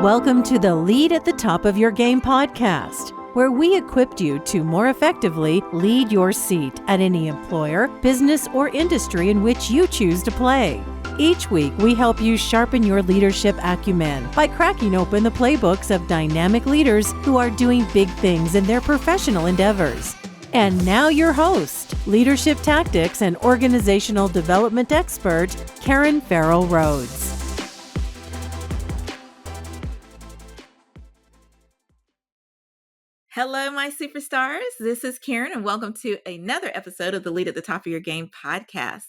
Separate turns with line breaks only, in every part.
Welcome to the Lead at the Top of Your Game podcast, where we equipped you to more effectively lead your seat at any employer, business, or industry in which you choose to play. Each week, we help you sharpen your leadership acumen by cracking open the playbooks of dynamic leaders who are doing big things in their professional endeavors. And now your host, leadership tactics and organizational development expert, Karen Farrell Rhodes.
Hello, my superstars. This is Karen, and welcome to another episode of the Lead at the Top of Your Game podcast.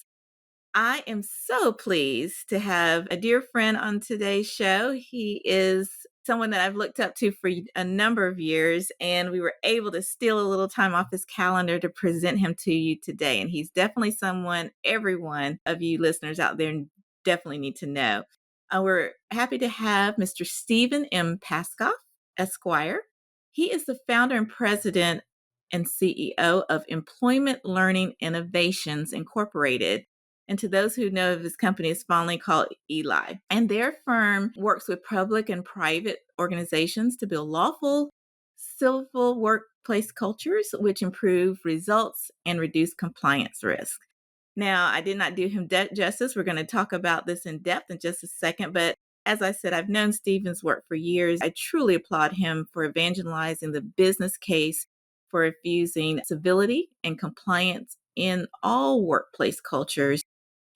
I am so pleased to have a dear friend on today's show. He is someone that I've looked up to for a number of years, and we were able to steal a little time off his calendar to present him to you today. And he's definitely someone every one of you listeners out there definitely need to know. We're happy to have Mr. Stephen M. Paskoff, Esquire. He is the founder and president and CEO of Employment Learning Innovations Incorporated. And to those who know of his company, it's fondly called Eli. And their firm works with public and private organizations to build lawful, civil workplace cultures, which improve results and reduce compliance risk. Now, I did not do him justice. We're going to talk about this in depth in just a second, but as I said, I've known Stephen's work for years. I truly applaud him for evangelizing the business case for infusing civility and compliance in all workplace cultures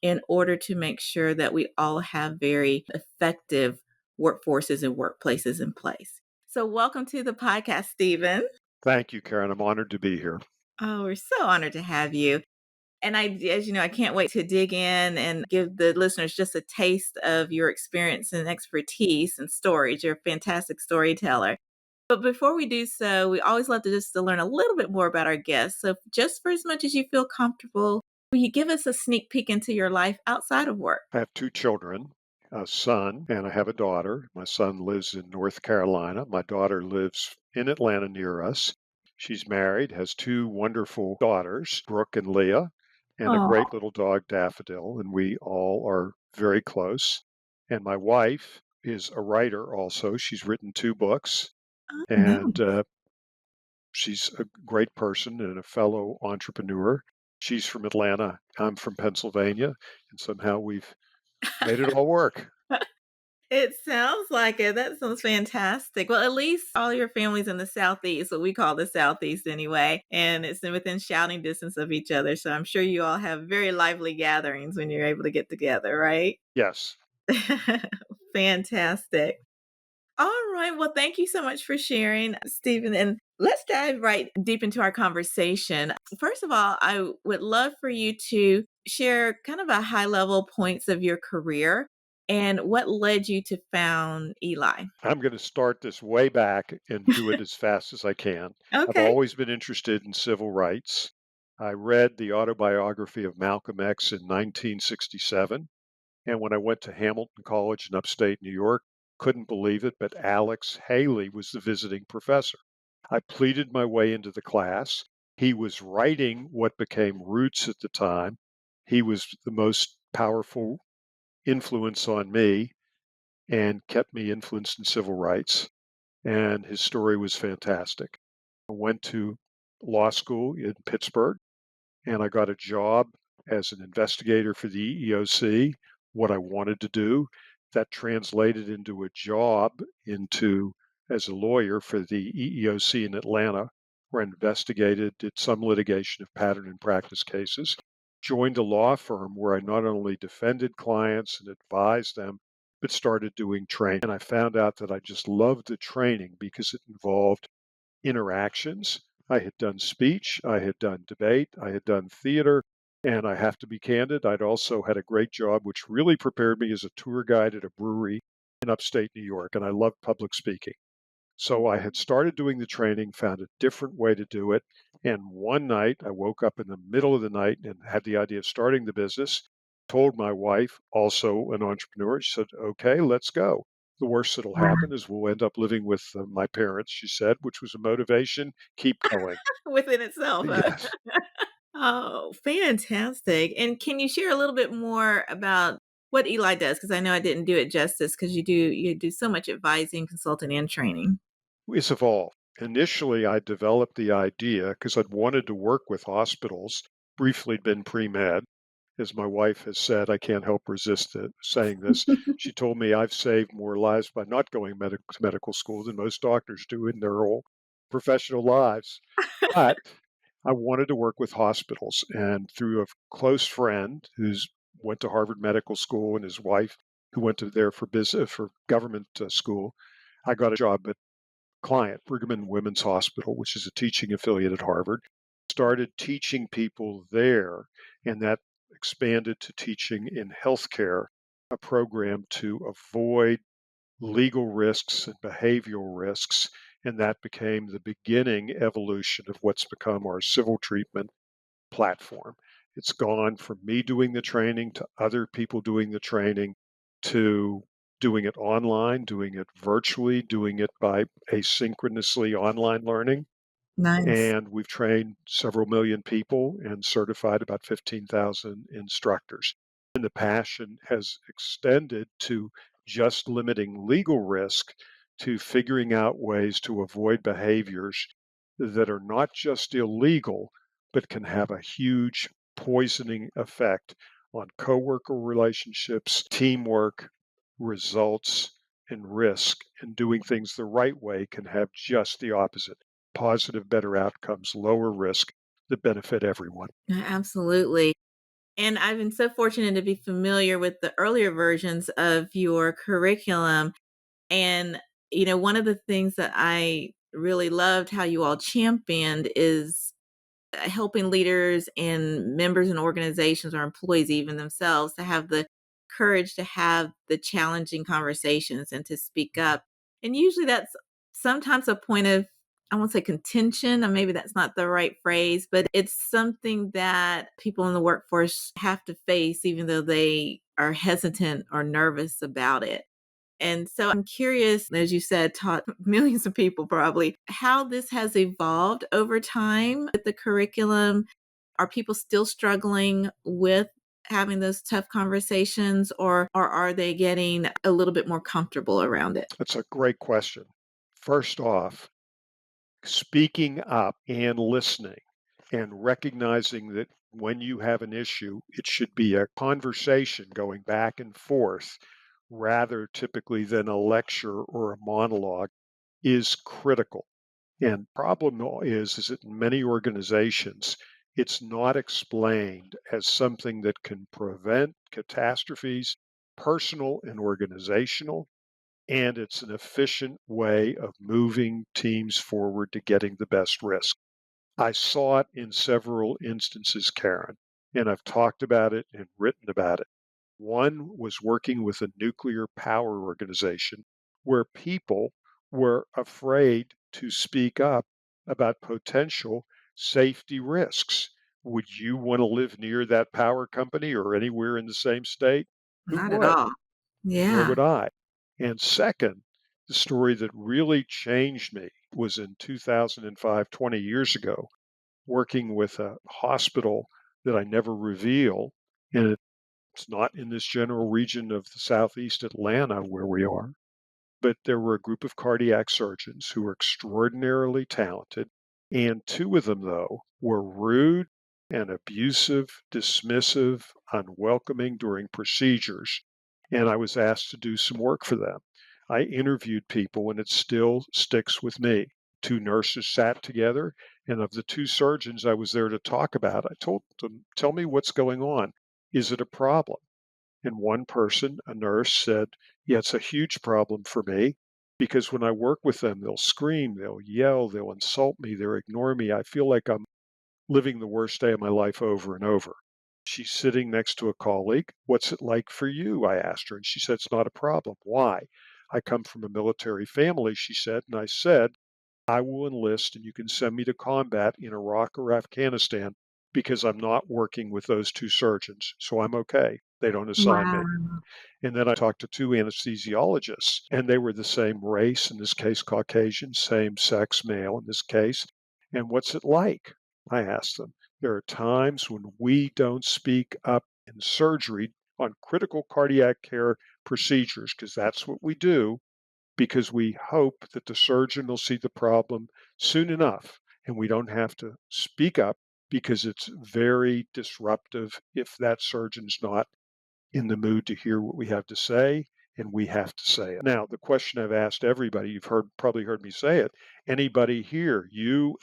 in order to make sure that we all have very effective workforces and workplaces in place. So welcome to the podcast, Stephen.
Thank you, Karen. I'm honored to be here.
Oh, we're so honored to have you. And as you know, I can't wait to dig in and give the listeners just a taste of your experience and expertise and stories. You're a fantastic storyteller. But before we do so, we always love to learn a little bit more about our guests. So just for as much as you feel comfortable, will you give us a sneak peek into your life outside of work?
I have two children, a son and I have a daughter. My son lives in North Carolina. My daughter lives in Atlanta near us. She's married, has two wonderful daughters, Brooke and Leah, and a great little dog, Daffodil, and we all are very close. And my wife is a writer also. She's written two books, and she's a great person and a fellow entrepreneur. She's from Atlanta. I'm from Pennsylvania, and somehow we've made it all work.
It sounds like it. That sounds fantastic. Well, at least all your family's in the Southeast, what we call the Southeast anyway, and it's within shouting distance of each other. So I'm sure you all have very lively gatherings when you're able to get together, right?
Yes.
Fantastic. All right. Well, thank you so much for sharing, Stephen. And let's dive right deep into our conversation. First of all, I would love for you to share kind of a high level points of your career and what led you to found Eli.
I'm going to start this way back and do it as fast as I can. I've
Okay.
always been interested in civil rights. I read the autobiography of Malcolm X in 1967. And when I went to Hamilton College in upstate New York, couldn't believe it, but Alex Haley was the visiting professor. I pleaded my way into the class. He was writing what became Roots at the time. He was the most powerful influence on me and kept me influenced in civil rights. And his story was fantastic. I went to law school in Pittsburgh and I got a job as an investigator for the EEOC, what I wanted to do. That translated into a job as a lawyer for the EEOC in Atlanta, where I investigated, did some litigation of pattern and practice cases, joined a law firm where I not only defended clients and advised them, but started doing training. And I found out that I just loved the training because it involved interactions. I had done speech, I had done debate, I had done theater, and I have to be candid, I'd also had a great job which really prepared me as a tour guide at a brewery in upstate New York, and I loved public speaking. So I had started doing the training, found a different way to do it, and one night I woke up in the middle of the night and had the idea of starting the business, told my wife, also an entrepreneur, she said, okay, let's go. The worst that'll happen is we'll end up living with my parents, she said, which was a motivation. Keep going.
Within itself.
Yes.
Oh, fantastic. And can you share a little bit more about what Eli does, because I know I didn't do it justice, because you do so much advising, consulting, and training.
It's evolved. Initially, I developed the idea because I'd wanted to work with hospitals, briefly been pre-med. As my wife has said, I can't help resist saying this. She told me I've saved more lives by not going to medical school than most doctors do in their whole professional lives. But I wanted to work with hospitals, and through a close friend who's went to Harvard Medical School and his wife who went to there for business for government school, I got a job at client, Brigham and Women's Hospital, which is a teaching affiliate at Harvard, started teaching people there, and that expanded to teaching in healthcare, a program to avoid legal risks and behavioral risks. And that became the beginning evolution of what's become our civil treatment platform. It's gone from me doing the training to other people doing the training to doing it online, doing it virtually, doing it by asynchronously online learning.
Nice.
And we've trained several million people and certified about 15,000 instructors. And the passion has extended to just limiting legal risk to figuring out ways to avoid behaviors that are not just illegal, but can have a huge poisoning effect on coworker relationships, teamwork, results, and risk. And doing things the right way can have just the opposite positive, better outcomes, lower risk that benefit everyone.
Yeah, absolutely. And I've been so fortunate to be familiar with the earlier versions of your curriculum. And, one of the things that I really loved how you all championed is helping leaders and members and organizations or employees, even themselves, to have the courage to have the challenging conversations and to speak up. And usually that's sometimes a point of, I won't say contention, or maybe that's not the right phrase, but it's something that people in the workforce have to face, even though they are hesitant or nervous about it. And so I'm curious, as you said, taught millions of people probably, how this has evolved over time with the curriculum. Are people still struggling with having those tough conversations, or are they getting a little bit more comfortable around it?
That's a great question. First off, speaking up and listening and recognizing that when you have an issue, it should be a conversation going back and forth rather typically than a lecture or a monologue is critical. And problem is that in many organizations, it's not explained as something that can prevent catastrophes, personal and organizational, and it's an efficient way of moving teams forward to getting the best risk. I saw it in several instances, Karen, and I've talked about it and written about it. One was working with a nuclear power organization where people were afraid to speak up about potential safety risks. Would you want to live near that power company or anywhere in the same state? Who
Not at
would?
all.
Nor
Yeah.
would I. And second, the story that really changed me was in 2005, 20 years ago, working with a hospital that I never reveal. And it's not in this general region of the Southeast Atlanta where we are, but there were a group of cardiac surgeons who were extraordinarily talented. And two of them, though, were rude and abusive, dismissive, unwelcoming during procedures. And I was asked to do some work for them. I interviewed people, and it still sticks with me. Two nurses sat together, and of the two surgeons I was there to talk about, I told them, tell me what's going on. Is it a problem? And one person, a nurse, said, yeah, it's a huge problem for me because when I work with them, they'll scream, they'll yell, they'll insult me, they'll ignore me. I feel like I'm living the worst day of my life over and over. She's sitting next to a colleague. What's it like for you? I asked her, and she said, it's not a problem. Why? I come from a military family, she said, and I said, I will enlist and you can send me to combat in Iraq or Afghanistan because I'm not working with those two surgeons. So I'm okay. They don't assign me.
Wow.
And then I talked to two anesthesiologists, and they were the same race, in this case, Caucasian, same sex, male in this case. And what's it like? I asked them. There are times when we don't speak up in surgery on critical cardiac care procedures, because that's what we do, because we hope that the surgeon will see the problem soon enough and we don't have to speak up because it's very disruptive if that surgeon's not in the mood to hear what we have to say, and we have to say it. Now, the question I've asked everybody, you've probably heard me say it. Anybody here,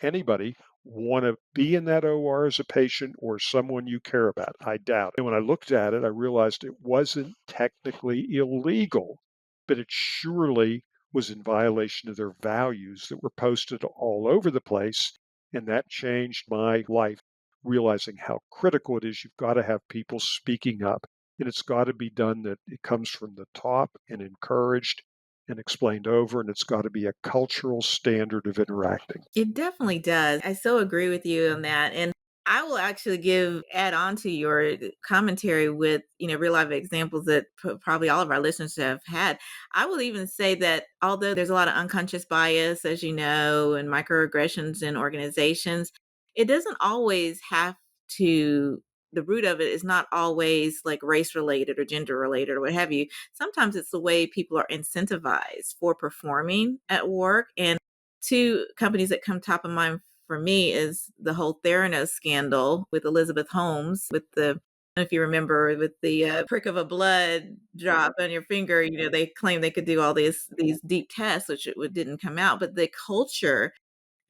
anybody, want to be in that OR as a patient or someone you care about? I doubt it. And when I looked at it, I realized it wasn't technically illegal, but it surely was in violation of their values that were posted all over the place. And that changed my life, realizing how critical it is. You've got to have people speaking up, and it's got to be done that it comes from the top and encouraged and explained over, and it's got to be a cultural standard of interacting.
It definitely does. I so agree with you on that. And I will actually add on to your commentary with, real life examples that probably all of our listeners have had. I will even say that although there's a lot of unconscious bias, as you know, and microaggressions in organizations, it doesn't always have to, the root of it is not always like race related or gender related or what have you. Sometimes it's the way people are incentivized for performing at work. And two companies that come top of mind for me is the whole Theranos scandal with Elizabeth Holmes, with the, I don't know if you remember, with the prick of a blood drop on your finger. They claimed they could do all these deep tests, which it didn't come out. But the culture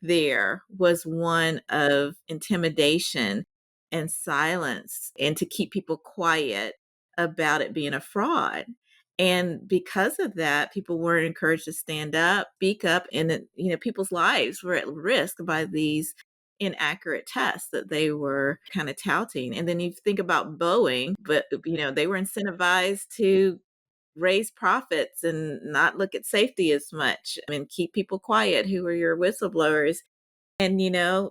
there was one of intimidation and silence, and to keep people quiet about it being a fraud. And because of that, people weren't encouraged to stand up, speak up, and people's lives were at risk by these inaccurate tests that they were kind of touting. And then you think about Boeing, but they were incentivized to raise profits and not look at safety as much and keep people quiet who are your whistleblowers. And,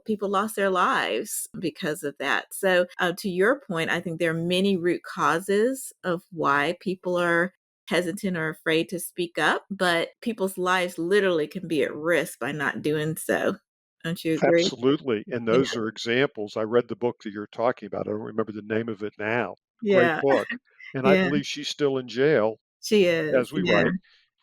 people lost their lives because of that. So, to your point, I think there are many root causes of why people are hesitant or afraid to speak up, but people's lives literally can be at risk by not doing so. Don't you agree?
Absolutely. And
Yeah.
those are examples. I read the book that you're talking about. I don't remember the name of it now. Great
Yeah.
book. And I
Yeah.
believe she's still in jail
She is.
as we
Yeah.
write.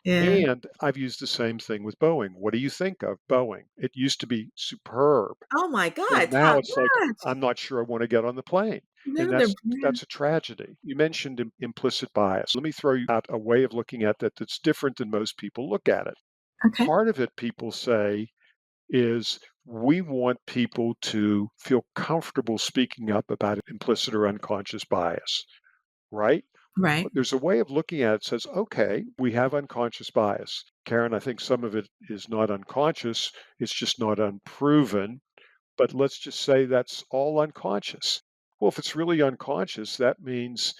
Yeah.
And I've used the same thing with Boeing. What do you think of Boeing? It used to be superb.
Oh my
And
God.
now
Top
it's like,
notch.
I'm not sure I want to get on the plane. And
Another
that's
brand.
a tragedy. You mentioned implicit bias. Let me throw you out a way of looking at that that's different than most people look at it.
Okay.
Part of it, people say, is we want people to feel comfortable speaking up about implicit or unconscious bias, right?
Right.
But there's a way of looking at it that says, okay, we have unconscious bias. Karen, I think some of it is not unconscious, it's just not unproven. But let's just say that's all unconscious. Well, if it's really unconscious, that means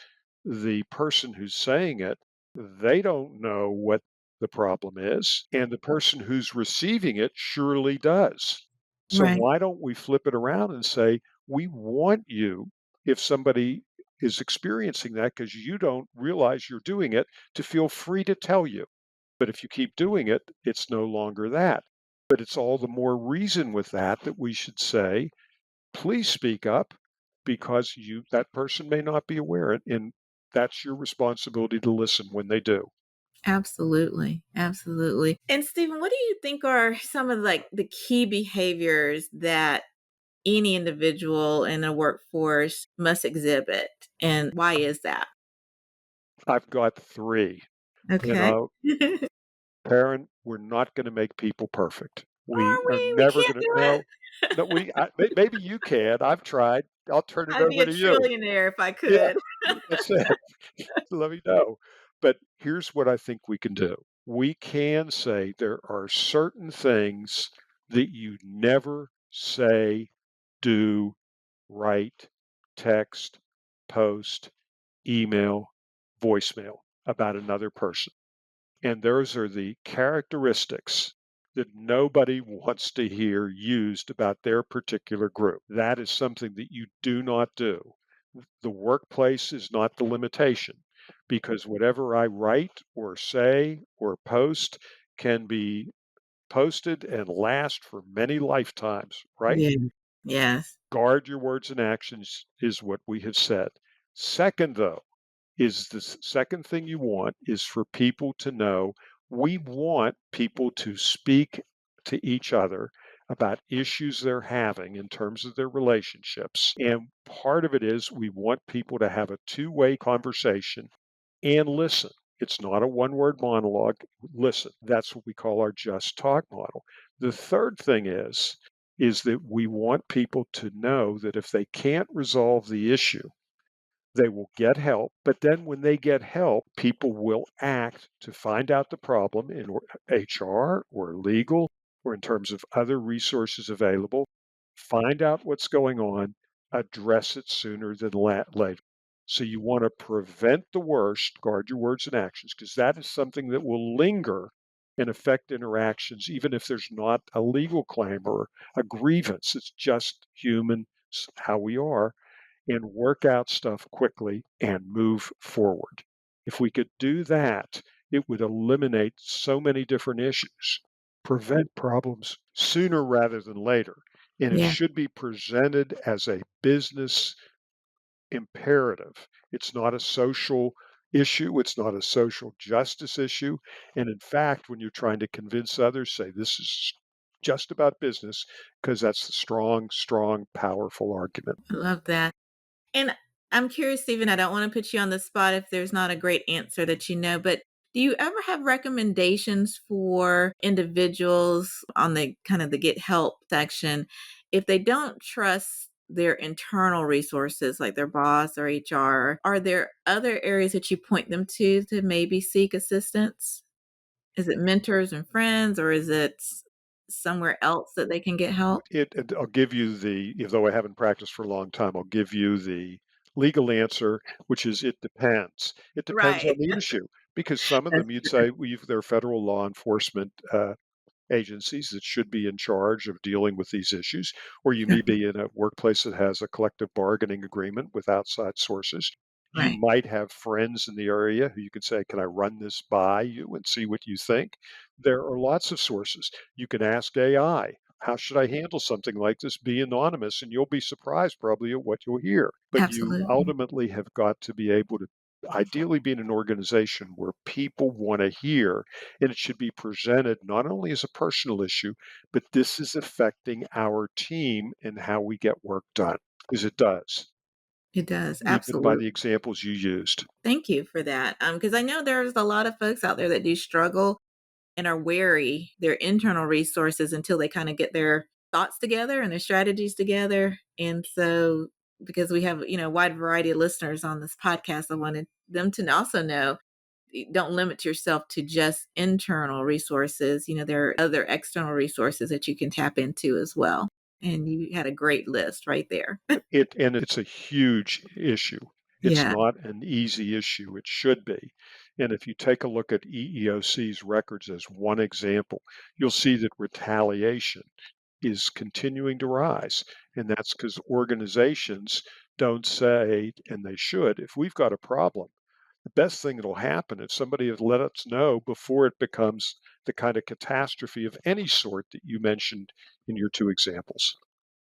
the person who's saying it, they don't know what the problem is, and the person who's receiving it surely does. So
Right.
why don't we flip it around and say, we want you, if somebody is experiencing that because you don't realize you're doing it, to feel free to tell you. But if you keep doing it, it's no longer that. But it's all the more reason with that we should say, please speak up because that person may not be aware, and that's your responsibility to listen when they do.
Absolutely. Absolutely. And Stephen, what do you think are some of like the key behaviors that any individual in a workforce must exhibit? And why is that?
I've got three. You
Okay.
know, Karen, we're not going to make people perfect. We
Are
are
we? We
never
can't
going to.
do it.
No, no. Maybe you can. I've tried. I'll turn it
I'd be
over
a
to you.
trillionaire if I
Yeah,
could.
that's it. Let me know. But here's what I think we can do. We can say there are certain things that you never say, do, write, text, post, email, voicemail about another person. And those are the characteristics that nobody wants to hear used about their particular group. That is something that you do not do. The workplace is not the limitation, because whatever I write or say or post can be posted and last for many lifetimes, right?
Yeah. Yes.
Guard your words and actions is what we have said. Second, though, is the second thing you want is for people to know we want people to speak to each other about issues they're having in terms of their relationships. And part of it is we want people to have a two-way conversation and listen. It's not a one-word monologue. Listen. That's what we call our just talk model. The third thing is that we want people to know that if they can't resolve the issue, they will get help, but then when they get help, people will act to find out the problem in HR or legal or in terms of other resources available, find out what's going on, address it sooner than later. So you want to prevent the worst, guard your words and actions, because that is something that will linger and affect interactions, even if there's not a legal claim or a grievance. It's just human, how we are, and work out stuff quickly and move forward. If we could do that, it would eliminate so many different issues, prevent problems sooner rather than later. And it
Yeah,
should be presented as a business imperative. It's not a social issue, it's not a social justice issue. And in fact, when you're trying to convince others, say this is just about business, because that's the strong, strong, powerful argument.
I love that. And I'm curious, Stephen, I don't want to put you on the spot if there's not a great answer that you know, but do you ever have recommendations for individuals on the kind of the get help section if they don't trust their internal resources like their boss or HR? Are there other areas that you point them to maybe seek assistance? Is it mentors and friends, or is it somewhere else that they can get help?
I'll give you though I haven't practiced for a long time, I'll give you the legal answer, which is it depends. It depends on
Right.
the issue because some of
That's
them you'd
true.
say they're federal law enforcement agencies that should be in charge of dealing with these issues, or you may be in a workplace that has a collective bargaining agreement with outside sources. You
Right.
might have friends in the area who you could say, can I run this by you and see what you think? There are lots of sources. You can ask AI, how should I handle something like this? Be anonymous, and you'll be surprised probably at what you'll hear. But you
Absolutely.
ultimately have got to be able to ideally be in an organization where people want to hear, and it should be presented not only as a personal issue, but this is affecting our team and how we get work done, because it does,
It does.
even by the
Absolutely.
examples you used.
Thank you for that. Because I know there's a lot of folks out there that do struggle and are wary their internal resources until they kind of get their thoughts together and their strategies together. And so, because we have a wide variety of listeners on this podcast, I wanted them to also know don't limit yourself to just internal resources. There are other external resources that you can tap into as well. And you had a great list right there.
It's a huge issue. It's
Yeah.
not an easy issue. It should be. And if you take a look at EEOC's records as one example, you'll see that retaliation is continuing to rise. And that's because organizations don't say, and they should, if we've got a problem, the best thing that'll happen is somebody has let us know before it becomes the kind of catastrophe of any sort that you mentioned in your two examples.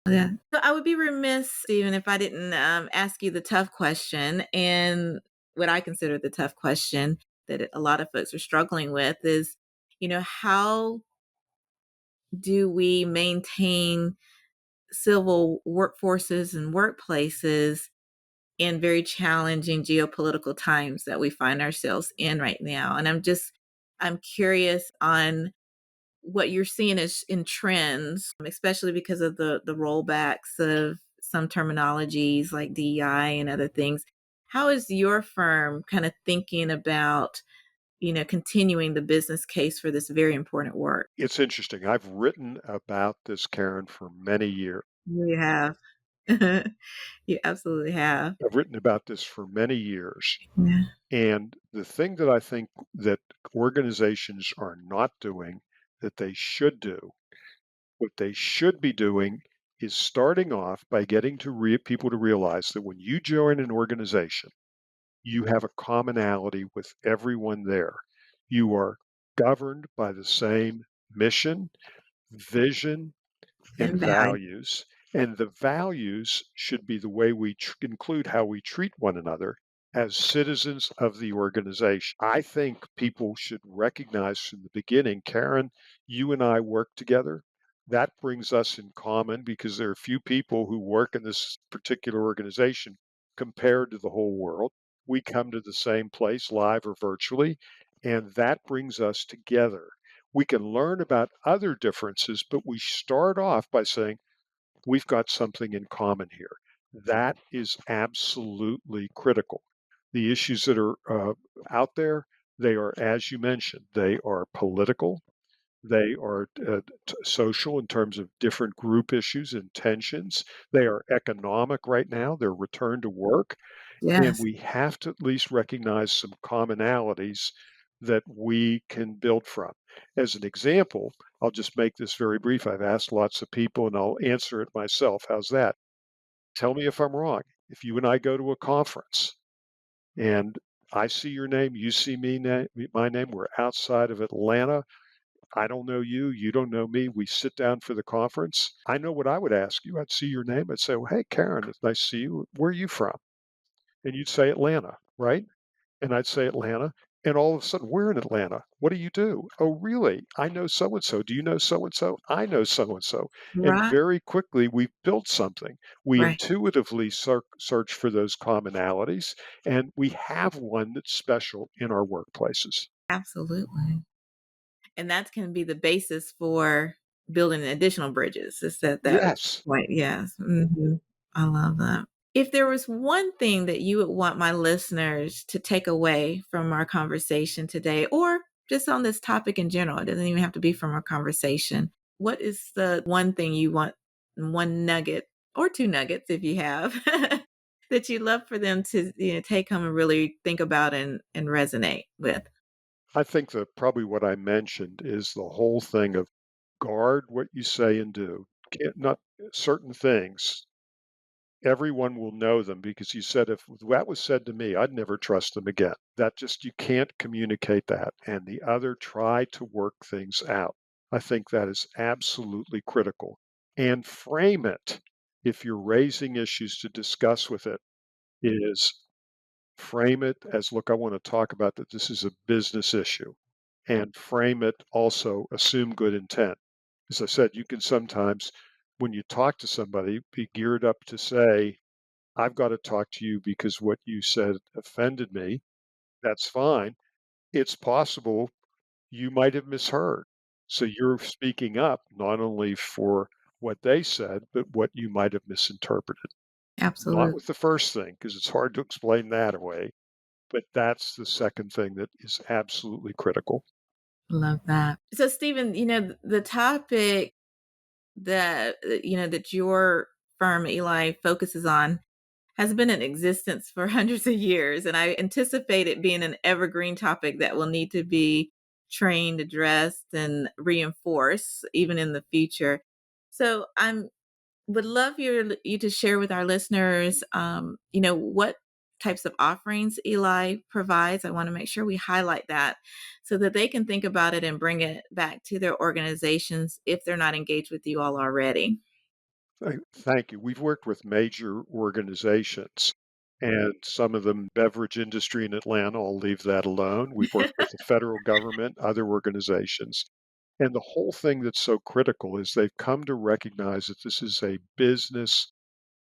Yeah. So I would be remiss, Stephen, if I didn't ask you the tough question. And what I consider the tough question that a lot of folks are struggling with is, how do we maintain civil workforces and workplaces in very challenging geopolitical times that we find ourselves in right now? And I'm curious on what you're seeing is in trends, especially because of the rollbacks of some terminologies like DEI and other things. How is your firm kind of thinking about, continuing the business case for this very important work?
It's interesting. I've written about this, Karen, for many years.
You have. You absolutely have.
I've written about this for many years.
Yeah.
And the thing that I think that organizations are not doing that they should do, what they should be doing is starting off by getting people to realize that when you join an organization, you have a commonality with everyone there. You are governed by the same mission, vision, and
And value.
values. And the values should be the way we include how we treat one another. as citizens of the organization. I think people should recognize from the beginning, Karen, you and I work together. That brings us in common because there are few people who work in this particular organization compared to the whole world. We come to the same place, live or virtually, and that brings us together. We can learn about other differences, but we start off by saying, we've got something in common here. That is absolutely critical. The issues that are out there, they are, as you mentioned, they are political, they are social in terms of different group issues and tensions. They are economic right now, they're return to work. And
Yes.
we have to at least recognize some commonalities that we can build from. As an example, I'll just make this very brief. I've asked lots of people and I'll answer it myself. How's that? Tell me if I'm wrong. If you and I go to a conference and I see your name, you see my name, we're outside of Atlanta. I don't know you, you don't know me. We sit down for the conference. I know what I would ask you. I'd see your name. I'd say, well, hey, Karen, it's nice to see you. Where are you from? And you'd say Atlanta, right? And I'd say Atlanta. And all of a sudden, we're in Atlanta. What do you do? Oh, really? I know so and so. Do you know so and so? I know so and so. And
Right.
very quickly, we've built something. We
Right.
intuitively search for those commonalities, and we have one that's special in our workplaces.
Absolutely. And that can be the basis for building additional bridges. Is that
Yes,
point? Yes. I love that. If there was one thing that you would want my listeners to take away from our conversation today, or just on this topic in general, it doesn't even have to be from our conversation. What is the one thing you want, one nugget or two nuggets if you have, that you'd love for them to take home and really think about and resonate with?
I think that probably what I mentioned is the whole thing of guard what you say and do. Can't, not certain things everyone will know them because you said if that was said to me, I'd never trust them again. That just, you can't communicate that. And the other, try to work things out. I think that is absolutely critical. And frame it, if you're raising issues to discuss with it, is frame it as, look, I want to talk about that. This is a business issue. And frame it also, assume good intent. As I said, you can sometimes, when you talk to somebody, be geared up to say, I've got to talk to you because what you said offended me. That's fine. It's possible you might have misheard. So you're speaking up not only for what they said, but what you might have misinterpreted. Not
Absolutely.
with the first thing, because it's hard to explain that away, but that's the second thing that is absolutely critical.
Love that. So, Stephen, the topic that that your firm Eli focuses on has been in existence for hundreds of years, and I anticipate it being an evergreen topic that will need to be trained, addressed, and reinforced even in the future. So, I'm would love you to share with our listeners, what types of offerings Eli provides. I want to make sure we highlight that so that they can think about it and bring it back to their organizations if they're not engaged with you all already.
Thank you. We've worked with major organizations and some of them beverage industry in Atlanta. I'll leave that alone. We've worked with the federal government, other organizations. And the whole thing that's so critical is they've come to recognize that this is a business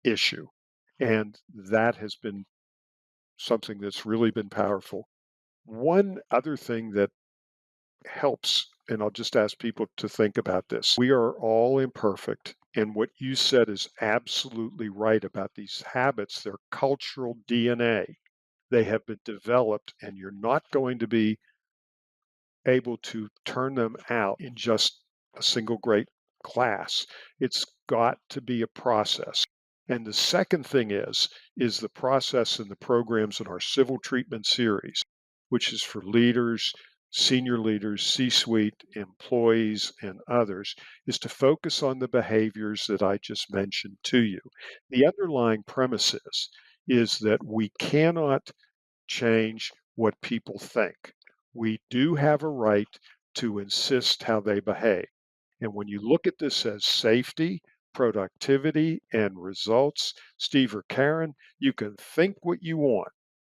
issue. And that has been something that's really been powerful. One other thing that helps, and I'll just ask people to think about this. We are all imperfect. And what you said is absolutely right about these habits. They're cultural DNA. They have been developed, and you're not going to be able to turn them out in just a single great class. It's got to be a process. And the second thing is the process and the programs in our civil treatment series, which is for leaders, senior leaders, C-suite, employees, and others, is to focus on the behaviors that I just mentioned to you. The underlying premise is that we cannot change what people think. We do have a right to insist how they behave. And when you look at this as safety, productivity, and results, Steve or Karen, you can think what you want,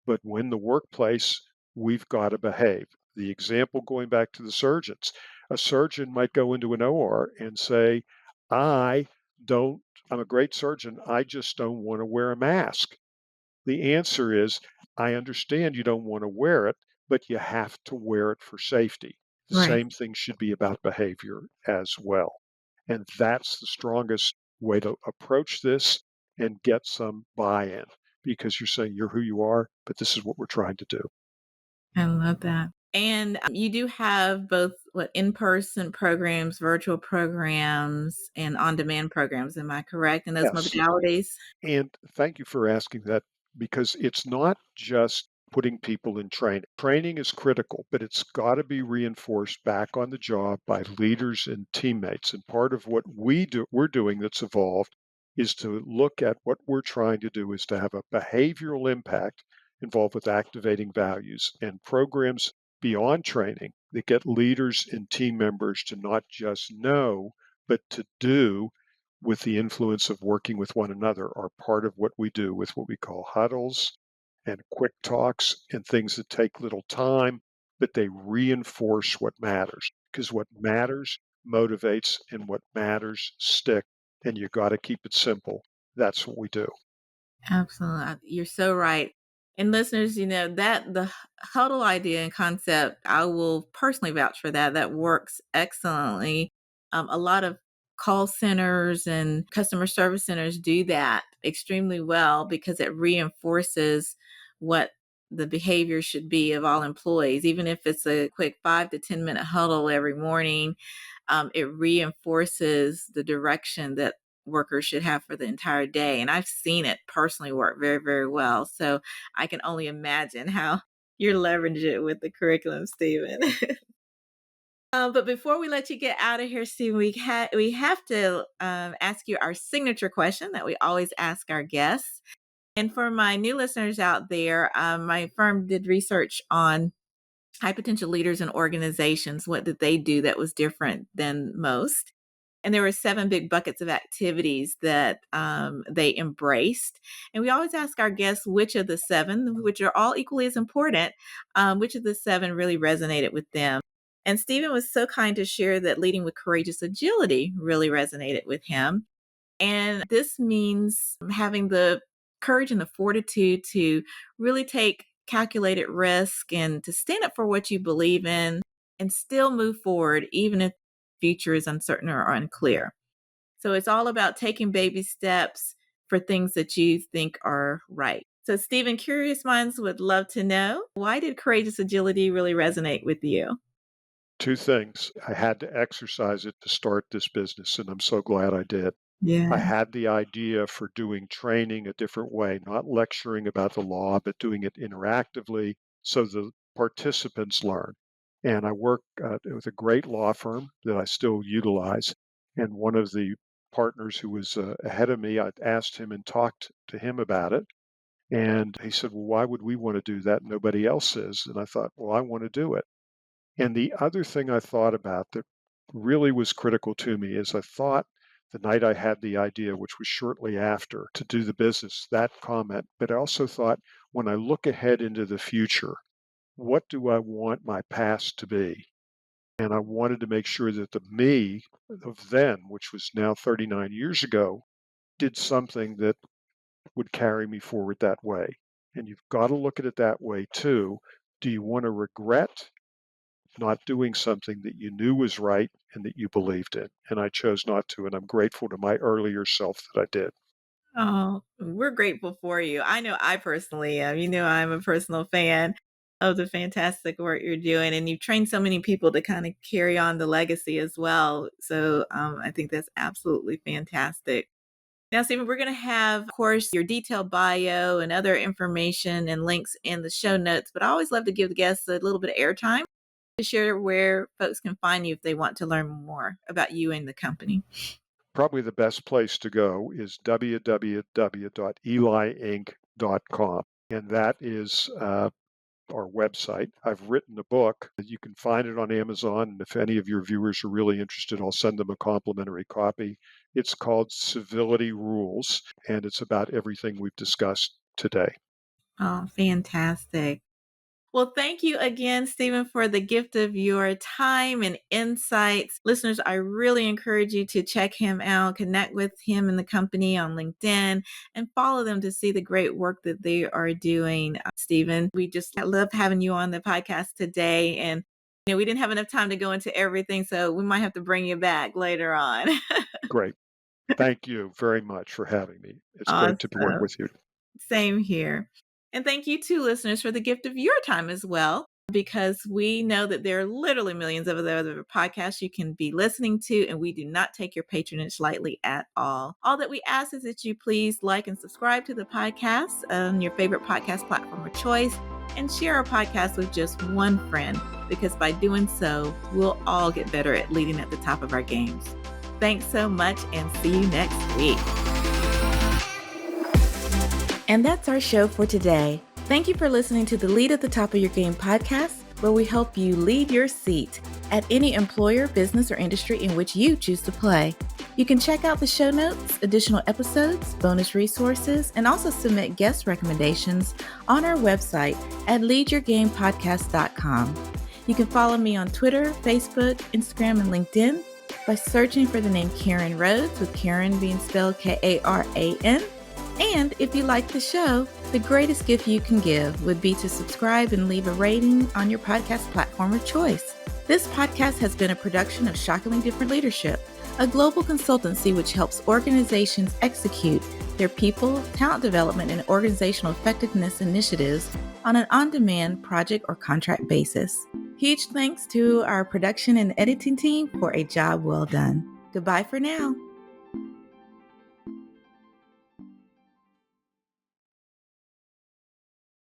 But when the workplace, we've got to behave. The example going back to the surgeons, a surgeon might go into an OR and say, I don't, I'm a great surgeon, I just don't want to wear a mask. The answer is, I understand you don't want to wear it, but you have to wear it for safety. The
Right.
same thing should be about behavior as well. And that's the strongest way to approach this and get some buy-in because you're saying you're who you are, but this is what we're trying to do.
I love that. And you do have both what in-person programs, virtual programs, and on-demand programs. Am I correct in those
Yes.
modalities?
And thank you for asking that because it's not just putting people in training. Training is critical, but it's got to be reinforced back on the job by leaders and teammates. And part of what we're doing that's evolved is to look at what we're trying to do is to have a behavioral impact involved with activating values and programs beyond training that get leaders and team members to not just know, but to do with the influence of working with one another are part of what we do with what we call huddles and quick talks and things that take little time, but they reinforce what matters because what matters motivates and what matters stick. And you got to keep it simple. That's what we do.
Absolutely. You're so right. And listeners, that the huddle idea and concept, I will personally vouch for that. That works excellently. A lot of call centers and customer service centers do that extremely well because it reinforces what the behavior should be of all employees. Even if it's a quick 5 to 10 minute huddle every morning, it reinforces the direction that workers should have for the entire day. And I've seen it personally work very, very well. So I can only imagine how you're leveraging it with the curriculum, Stephen. But before we let you get out of here, Stephen, we have to ask you our signature question that we always ask our guests. And for my new listeners out there, my firm did research on high potential leaders and organizations. What did they do that was different than most? And there were 7 big buckets of activities that they embraced. And we always ask our guests which of the 7, which are all equally as important, which of the 7 really resonated with them. And Stephen was so kind to share that leading with courageous agility really resonated with him. And this means having the courage and the fortitude to really take calculated risk and to stand up for what you believe in and still move forward, even if the future is uncertain or unclear. So it's all about taking baby steps for things that you think are right. So, Stephen, curious minds would love to know, why did courageous agility really resonate with you?
Two things. I had to exercise it to start this business, and I'm so glad I did. I
Yeah.
had the idea for doing training a different way, not lecturing about the law, but doing it interactively so the participants learn. And I work with a great law firm that I still utilize. And one of the partners who was ahead of me, I asked him and talked to him about it. And he said, well, why would we want to do that? Nobody else is. And I thought, well, I want to do it. And the other thing I thought about that really was critical to me is I thought the night I had the idea, which was shortly after, to do the business, that comment, but I also thought when I look ahead into the future, what do I want my past to be? And I wanted to make sure that the me of then, which was now 39 years ago, did something that would carry me forward that way. And you've got to look at it that way too. Do you want to regret not doing something that you knew was right and that you believed in? And I chose not to, and I'm grateful to my earlier self that I did.
Oh, we're grateful for you. I know I personally am. I'm a personal fan of the fantastic work you're doing, and you've trained so many people to kind of carry on the legacy as well. So I think that's absolutely fantastic. Now, Stephen, we're going to have, of course, your detailed bio and other information and links in the show notes, but I always love to give the guests a little bit of airtime to share where folks can find you if they want to learn more about you and the company.
Probably the best place to go is www.eliinc.com. And that is our website. I've written a book. You can find it on Amazon. And if any of your viewers are really interested, I'll send them a complimentary copy. It's called Civility Rules, and it's about everything we've discussed today.
Oh, fantastic. Well, thank you again, Stephen, for the gift of your time and insights. Listeners, I really encourage you to check him out, connect with him and the company on LinkedIn, and follow them to see the great work that they are doing. Stephen, we just love having you on the podcast today. And we didn't have enough time to go into everything, so we might have to bring you back later on.
Great. Thank you very much for having me. It's great to work
Awesome.
with you.
Same here. And thank you to listeners for the gift of your time as well, because we know that there are literally millions of other podcasts you can be listening to, and we do not take your patronage lightly at all. All that we ask is that you please like and subscribe to the podcast on your favorite podcast platform of choice, and share our podcast with just one friend, because by doing so, we'll all get better at leading at the top of our games. Thanks so much, and see you next week. And that's our show for today. Thank you for listening to the Lead at the Top of Your Game podcast, where we help you lead your seat at any employer, business, or industry in which you choose to play. You can check out the show notes, additional episodes, bonus resources, and also submit guest recommendations on our website at leadyourgamepodcast.com. You can follow me on Twitter, Facebook, Instagram, and LinkedIn by searching for the name Karen Rhodes, with Karen being spelled Karan. And if you like the show, the greatest gift you can give would be to subscribe and leave a rating on your podcast platform of choice. This podcast has been a production of Shockingly Different Leadership, a global consultancy which helps organizations execute their people, talent development, and organizational effectiveness initiatives on an on-demand project or contract basis. Huge thanks to our production and editing team for a job well done. Goodbye for now.